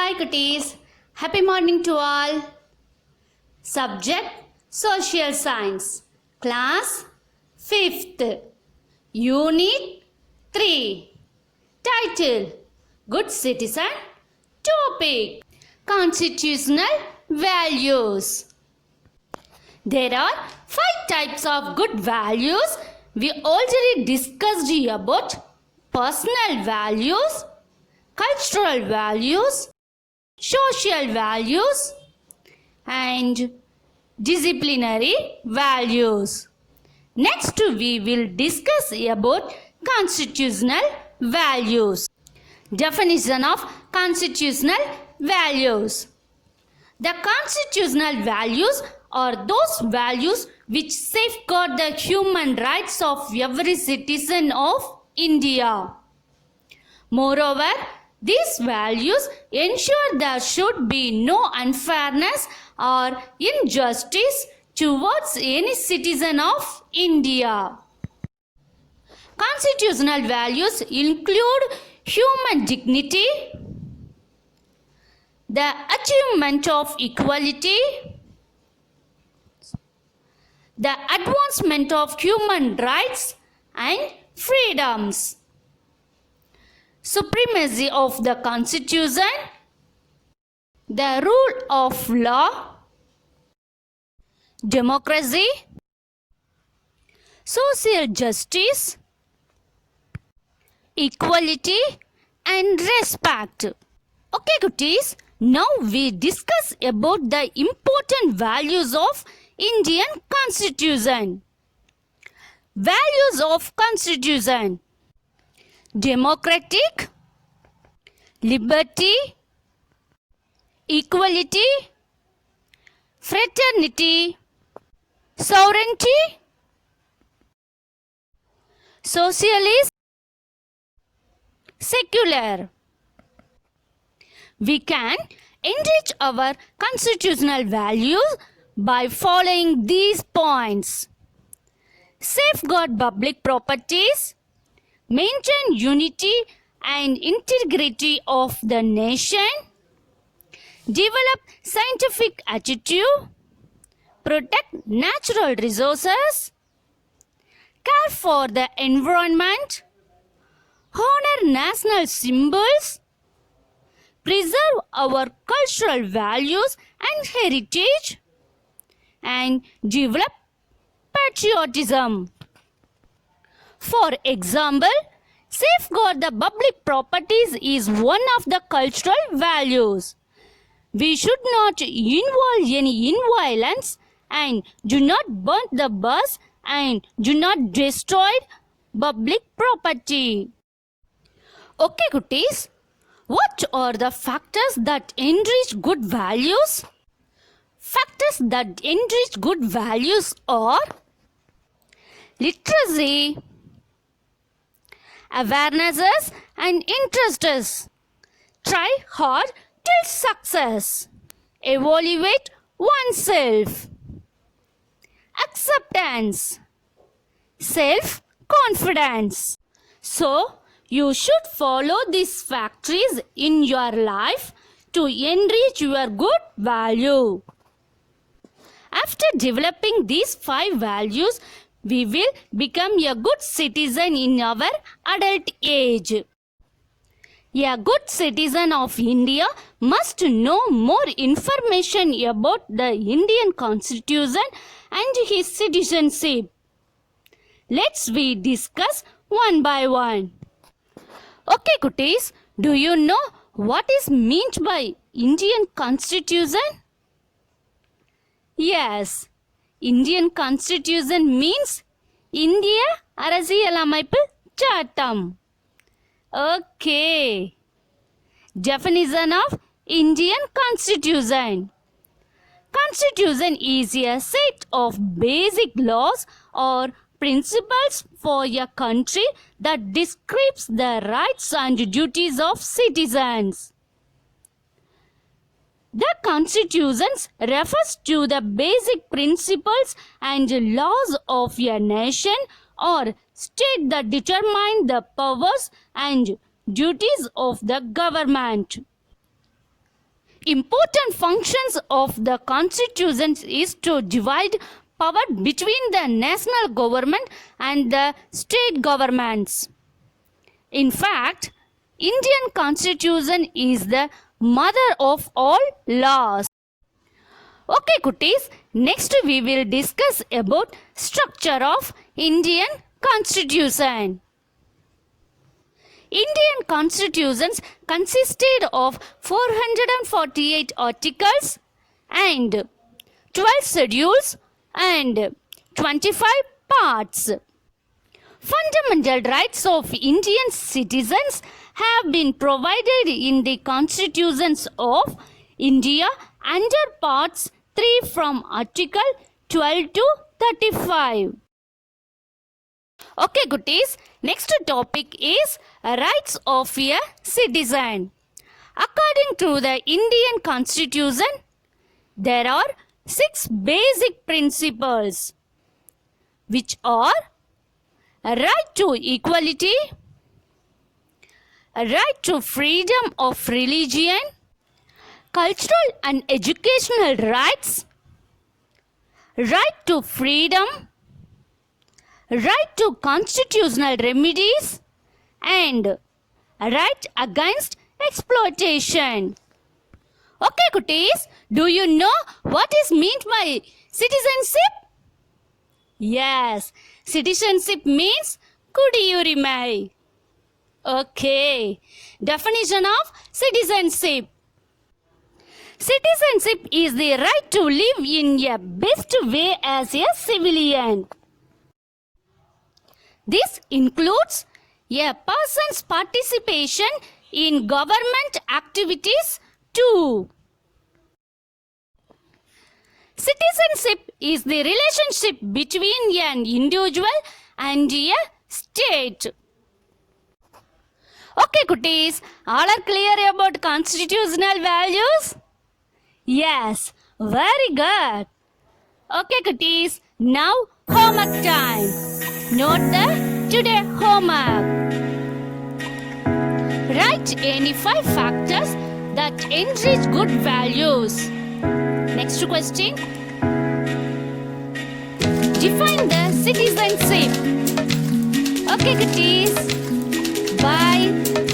Hi cuties, happy morning to all. Subject Social Science, Class 5th, Unit 3. Title Good Citizen. Topic Constitutional Values. There are 5 types of good values. We already discussed about personal values, cultural values, social values and disciplinary values. Next we will discuss about constitutional values. Definition of constitutional values. The constitutional values are those values which safeguard the human rights of every citizen of India. Moreover, these values ensure there should be no unfairness or injustice towards any citizen of India. Constitutional values include human dignity, the achievement of equality, the advancement of human rights and freedoms, supremacy of the Constitution, the rule of law, democracy, social justice, equality and respect. Okay cuties, now we discuss about the important values of Indian Constitution. Values of Constitution: democratic, liberty, equality, fraternity, sovereignty, socialist, secular. We can enrich our constitutional values by following these points: safeguard public properties, maintain unity and integrity of the nation, develop scientific attitude, protect natural resources, care for the environment, honor national symbols, preserve our cultural values and heritage, and develop patriotism. For example, safeguard the public properties is one of the cultural values. We should not involve any in violence and do not burn the bus and do not destroy public property. Okay cuties, what are the factors that enrich good values? Factors that enrich good values are literacy, awarenesses and interests. Try hard till success. Evaluate oneself. Acceptance. Self-confidence. So, you should follow these factors in your life to enrich your good value. After developing these 5 values, we will become a good citizen in our adult age. A good citizen of India must know more information about the Indian Constitution and his citizenship. Let's we discuss one by one. Okay cuties, do you know what is meant by Indian Constitution? Yes, Indian Constitution means India Arasiyalamaippu Chattam. Okay. Definition of Indian Constitution. Constitution is a set of basic laws or principles for a country that describes the rights and duties of citizens. The Constitution refers to the basic principles and laws of a nation or state that determine the powers and duties of the government. important functions of the Constitution is to divide power between the national government and the state governments. In fact, Indian Constitution is the mother of all laws. Okay, Kuttis, next we will discuss about structure of Indian Constitution. Indian constitutions consisted of 448 articles and 12 schedules and 25 parts. Fundamental rights of Indian citizens have been provided in the constitutions of India under parts 3 from Article 12 to 35. Okay, Guttis, next topic is rights of a citizen. According to the Indian Constitution, there are 6 basic principles, which are right to equality, right to freedom of religion, cultural and educational rights, right to freedom, right to constitutional remedies, and right against exploitation. Okay, Kutis, do you know what is meant by citizenship? Yes, citizenship means could you remain? Okay, definition of citizenship. Citizenship is the right to live in a best way as a civilian. This includes a person's participation in government activities too. Citizenship is the relationship between an individual and a state. Okay, Kutis, all are clear about constitutional values? Yes, very good. Okay, Kutis, now homework time. Note the today homework. Write any 5 factors that enrich good values. Next question. Define the citizenship. Okay, Kutis. Bye.